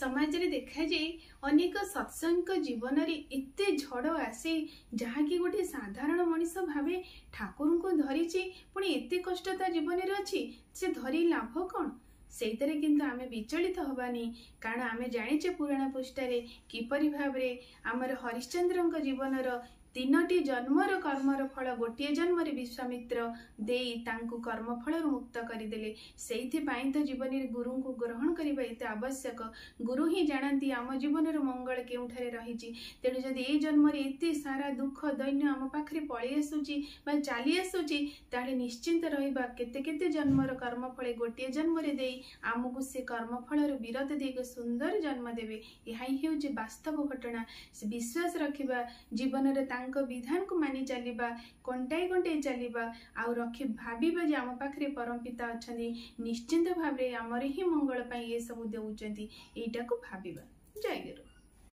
समाज रे देखा जाए अनेक सत्संग जीवन एते झड़ आसे जहाँकि गोटे साधारण मनीष भावे ठाकुर को धरी पुणी एते कष्ट ता जीवन अच्छी से धरी लाभ कौन से आमे विचलित हबानी कारण आमे जाने पुराण पृष्ठारे किपरि भाबरे आमर हरिश्चंद्र जीवनर तीनोटी जन्मर कर्मर फल गोटे जन्म विश्वामित्र देई तांकु कर्म फल मुक्त करदेले से तो जीवन गुरु को ग्रहण करने एत आवश्यक गुरु ही जानती आम जीवन मंगल केउठारे रही तेणु जदि ए जन्म एत सारा दुख दैन्य आम पाखे पलि आसूची चली आसूची ताले निश्चिंत रहिबा केते केते जन्मर कर्म फल गोटे जन्म देई आमको से कर्म फल विरत देक सुंदर जन्म देवे यह ही हूँ वास्तव घटना विश्वास रखिबा जीवन विधान को मानि चलिबा कंटाई कंटाई चलिबा आउ रखी भाबिबा जे आम पाखरे परम पिता अछंदी निश्चिंत भाबरे आमर ही मंगल पई ये सब देउचंती एटा को भाबिबा जय गुरु।